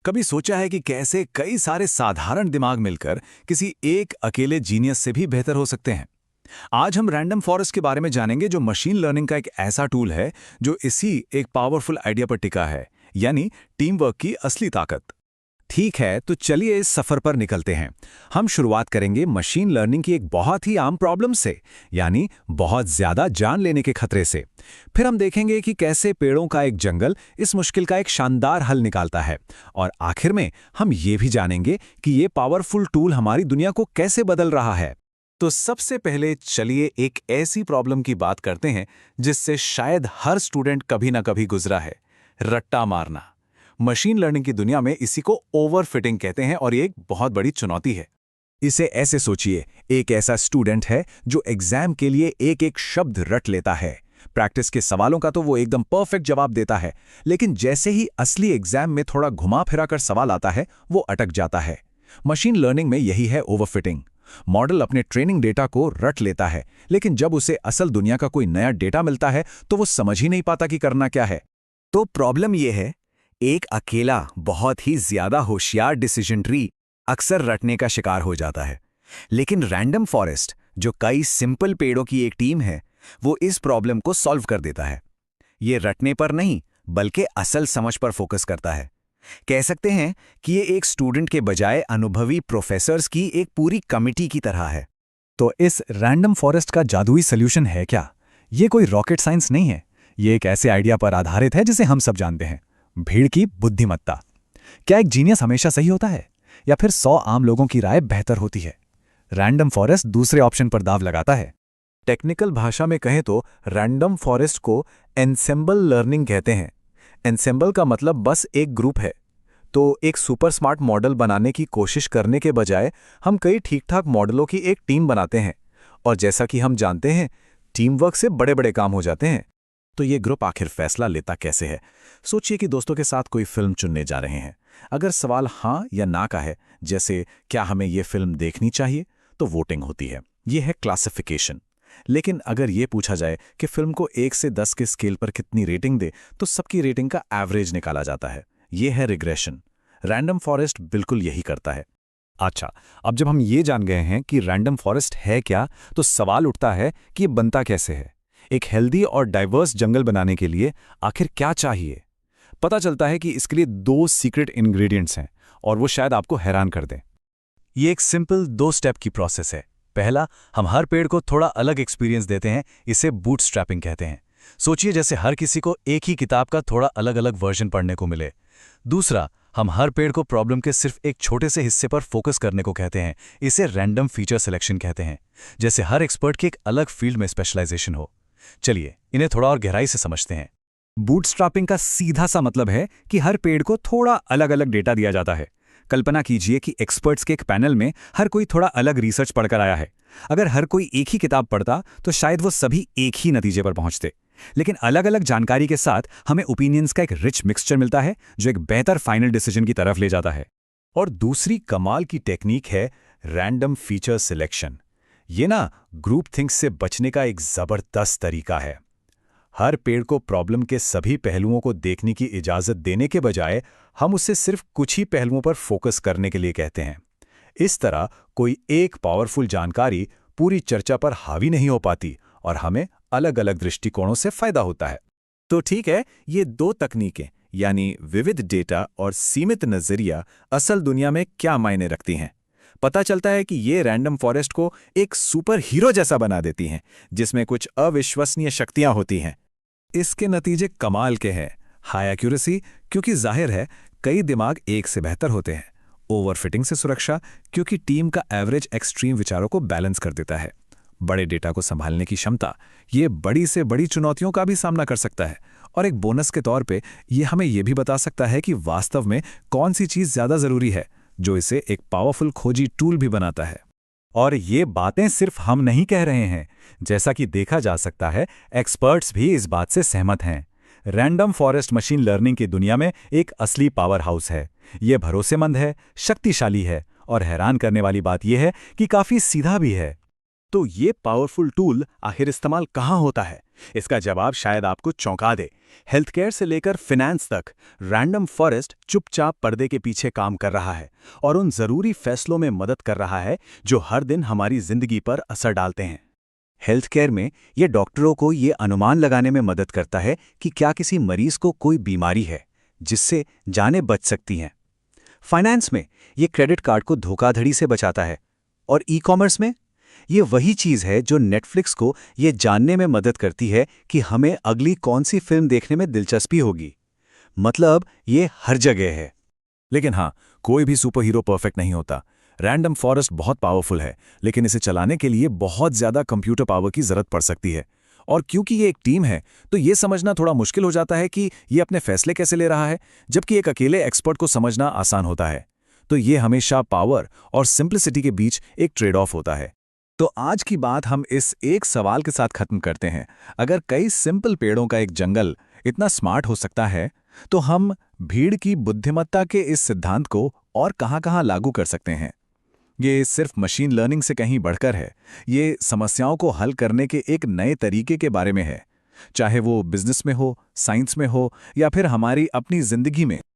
कभी सोचा है कि कैसे कई सारे साधारण दिमाग मिलकर किसी एक अकेले जीनियस से भी बेहतर हो सकते हैं? आज हम रैंडम फॉरेस्ट के बारे में जानेंगे, जो मशीन लर्निंग का एक ऐसा टूल है जो इसी एक पावरफुल आइडिया पर टिका है, यानी टीम वर्क की असली ताकत। ठीक है, तो चलिए इस सफर पर निकलते हैं। हम शुरुआत करेंगे मशीन लर्निंग की एक बहुत ही आम प्रॉब्लम से, यानी बहुत ज्यादा जान लेने के खतरे से। फिर हम देखेंगे कि कैसे पेड़ों का एक जंगल इस मुश्किल का एक शानदार हल निकालता है। और आखिर में हम ये भी जानेंगे कि ये पावरफुल टूल हमारी दुनिया को कैसे बदल रहा है। तो सबसे पहले चलिए एक ऐसी प्रॉब्लम की बात करते हैं जिससे शायद हर स्टूडेंट कभी ना कभी गुजरा है: रट्टा मारना। मशीन लर्निंग की दुनिया में इसी को ओवरफिटिंग कहते हैं और ये एक बहुत बड़ी चुनौती है। इसे ऐसे सोचिए, एक ऐसा स्टूडेंट है जो एग्जाम के लिए एक एक शब्द रट लेता है। प्रैक्टिस के सवालों का तो वो एकदम परफेक्ट जवाब देता है, लेकिन जैसे ही असली एग्जाम में थोड़ा घुमा फिरा कर सवाल आता है, वो अटक जाता है। मशीन लर्निंग में यही है ओवरफिटिंग। मॉडल अपने ट्रेनिंग डेटा को रट लेता है, लेकिन जब उसे असल दुनिया का कोई नया डेटा मिलता है तो वो समझ ही नहीं पाता कि करना क्या है। तो प्रॉब्लम यह है, एक अकेला बहुत ही ज्यादा होशियार डिसीजन ट्री अक्सर रटने का शिकार हो जाता है। लेकिन रैंडम फॉरेस्ट, जो कई सिंपल पेड़ों की एक टीम है, वो इस प्रॉब्लम को सॉल्व कर देता है। ये रटने पर नहीं, बल्कि असल समझ पर फोकस करता है। कह सकते हैं कि ये एक स्टूडेंट के बजाय अनुभवी प्रोफेसर्स की एक पूरी कमिटी की तरह है। तो इस रैंडम फॉरेस्ट का जादुई सॉल्यूशन है क्या? ये कोई रॉकेट साइंस नहीं है। ये एक ऐसे आइडिया पर आधारित है जिसे हम सब जानते हैं: भीड़ की बुद्धिमत्ता। क्या एक जीनियस हमेशा सही होता है, या फिर 100 आम लोगों की राय बेहतर होती है? रैंडम फॉरेस्ट दूसरे ऑप्शन पर दाव लगाता है। टेक्निकल भाषा में कहें तो रैंडम फॉरेस्ट को एन्सेम्बल लर्निंग कहते हैं। एन्सेम्बल का मतलब बस एक ग्रुप है। तो एक सुपर स्मार्ट मॉडल बनाने की कोशिश करने के बजाय हम कई ठीक ठाक मॉडलों की एक टीम बनाते हैं। और जैसा कि हम जानते हैं, टीम वर्क से बड़े बड़े काम हो जाते हैं। तो ये ग्रुप आखिर फैसला लेता कैसे है? सोचिए कि दोस्तों के साथ कोई फिल्म चुनने जा रहे हैं। अगर सवाल हाँ या ना का है, जैसे क्या हमें ये फिल्म देखनी चाहिए, तो वोटिंग होती है। ये है क्लासिफिकेशन। लेकिन अगर ये पूछा जाए कि फिल्म को 1 से 10 के स्केल पर कितनी रेटिंग दे, तो सबकी रेटिंग का एवरेज निकाला जाता है। ये है रिग्रेशन। रैंडम फॉरेस्ट बिल्कुल यही करता है। अच्छा, अब जब हम ये जान गए हैं कि रैंडम फॉरेस्ट है क्या, तो सवाल उठता है कि ये बनता कैसे है। एक हेल्दी और डाइवर्स जंगल बनाने के लिए आखिर क्या चाहिए? पता चलता है कि इसके लिए 2 सीक्रेट इंग्रेडिएंट्स हैं, और वो शायद आपको हैरान कर दें। ये एक सिंपल 2 स्टेप की प्रोसेस है। पहला, हम हर पेड़ को थोड़ा अलग एक्सपीरियंस देते हैं। इसे बूटस्ट्रैपिंग कहते हैं। सोचिए जैसे हर किसी को एक ही किताब का थोड़ा अलग अलग वर्जन पढ़ने को मिले। दूसरा, हम हर पेड़ को प्रॉब्लम के सिर्फ एक छोटे से हिस्से पर फोकस करने को कहते हैं। इसे रैंडम फीचर सिलेक्शन कहते हैं, जैसे हर एक्सपर्ट की एक अलग फील्ड में स्पेशलाइजेशन हो। चलिए इन्हें थोड़ा और गहराई से समझते हैं। बूटस्ट्रैपिंग का सीधा सा मतलब है कि हर पेड़ को थोड़ा अलग अलग डेटा दिया जाता है। कल्पना कीजिए कि एक्सपर्ट्स के एक पैनल में हर कोई थोड़ा अलग रिसर्च पढ़कर आया है। अगर हर कोई एक ही किताब पढ़ता तो शायद वो सभी एक ही नतीजे पर पहुंचते। लेकिन अलग अलग जानकारी के साथ हमें ओपिनियंस का एक रिच मिक्सचर मिलता है, जो एक बेहतर फाइनल डिसीजन की तरफ ले जाता है। और दूसरी कमाल की टेक्निक है रैंडम फीचर सिलेक्शन। ये ना ग्रुप थिंक से बचने का एक जबरदस्त तरीका है। हर पेड़ को प्रॉब्लम के सभी पहलुओं को देखने की इजाजत देने के बजाय हम उसे सिर्फ कुछ ही पहलुओं पर फोकस करने के लिए कहते हैं। इस तरह कोई एक पावरफुल जानकारी पूरी चर्चा पर हावी नहीं हो पाती और हमें अलग अलग दृष्टिकोणों से फायदा होता है। तो ठीक है, ये 2 तकनीकें, यानी विविध डेटा और सीमित नजरिया, असल दुनिया में क्या मायने रखती हैं? पता चलता है कि ये रैंडम फॉरेस्ट को एक सुपर हीरो जैसा बना देती हैं, जिसमें कुछ अविश्वसनीय शक्तियां होती हैं। इसके नतीजे कमाल के हैं। हाई एक्यूरेसी, क्योंकि जाहिर है कई दिमाग एक से बेहतर होते हैं। ओवरफिटिंग से सुरक्षा, क्योंकि टीम का एवरेज एक्सट्रीम विचारों को बैलेंस कर देता है। बड़े डेटा को संभालने की क्षमता, ये बड़ी से बड़ी चुनौतियों का भी सामना कर सकता है। और एक बोनस के तौर पे ये हमें ये भी बता सकता है कि वास्तव में कौन सी चीज़ ज़्यादा ज़रूरी है, जो इसे एक पावरफुल खोजी टूल भी बनाता है। और ये बातें सिर्फ हम नहीं कह रहे हैं। जैसा कि देखा जा सकता है, एक्सपर्ट्स भी इस बात से सहमत हैं। रैंडम फॉरेस्ट मशीन लर्निंग की दुनिया में एक असली पावर हाउस है। ये भरोसेमंद है, शक्तिशाली है, और हैरान करने वाली बात यह है कि काफ़ी सीधा भी है। तो ये पावरफुल टूल आखिर इस्तेमाल कहाँ होता है? इसका जवाब शायद आपको चौंका दे। हेल्थ केयर से लेकर फिनेंस तक रैंडम फॉरेस्ट चुपचाप पर्दे के पीछे काम कर रहा है और उन जरूरी फैसलों में मदद कर रहा है जो हर दिन हमारी जिंदगी पर असर डालते हैं। हेल्थ केयर में ये डॉक्टरों को ये अनुमान लगाने में मदद करता है कि क्या किसी मरीज को कोई बीमारी है जिससे जानें बच सकती हैं। फाइनेंस में ये क्रेडिट कार्ड को धोखाधड़ी से बचाता है। और ई कॉमर्स में ये वही चीज़ है जो नेटफ्लिक्स को ये जानने में मदद करती है कि हमें अगली कौन सी फिल्म देखने में दिलचस्पी होगी। मतलब ये हर जगह है। लेकिन हाँ, कोई भी सुपर हीरो परफेक्ट नहीं होता। रैंडम फॉरेस्ट बहुत पावरफुल है, लेकिन इसे चलाने के लिए बहुत ज़्यादा कंप्यूटर पावर की ज़रूरत पड़ सकती है। और क्योंकि ये एक टीम है, तो ये समझना थोड़ा मुश्किल हो जाता है कि ये अपने फैसले कैसे ले रहा है, जबकि एक अकेले एक्सपर्ट को समझना आसान होता है। तो ये हमेशा पावर और सिंप्लिसिटी के बीच एक ट्रेड ऑफ होता है। तो आज की बात हम इस एक सवाल के साथ खत्म करते हैं। अगर कई सिंपल पेड़ों का एक जंगल इतना स्मार्ट हो सकता है, तो हम भीड़ की बुद्धिमत्ता के इस सिद्धांत को और कहां-कहां लागू कर सकते हैं? ये सिर्फ मशीन लर्निंग से कहीं बढ़कर है। ये समस्याओं को हल करने के एक नए तरीके के बारे में है, चाहे वो बिजनेस में हो, साइंस में हो या फिर हमारी अपनी जिंदगी में।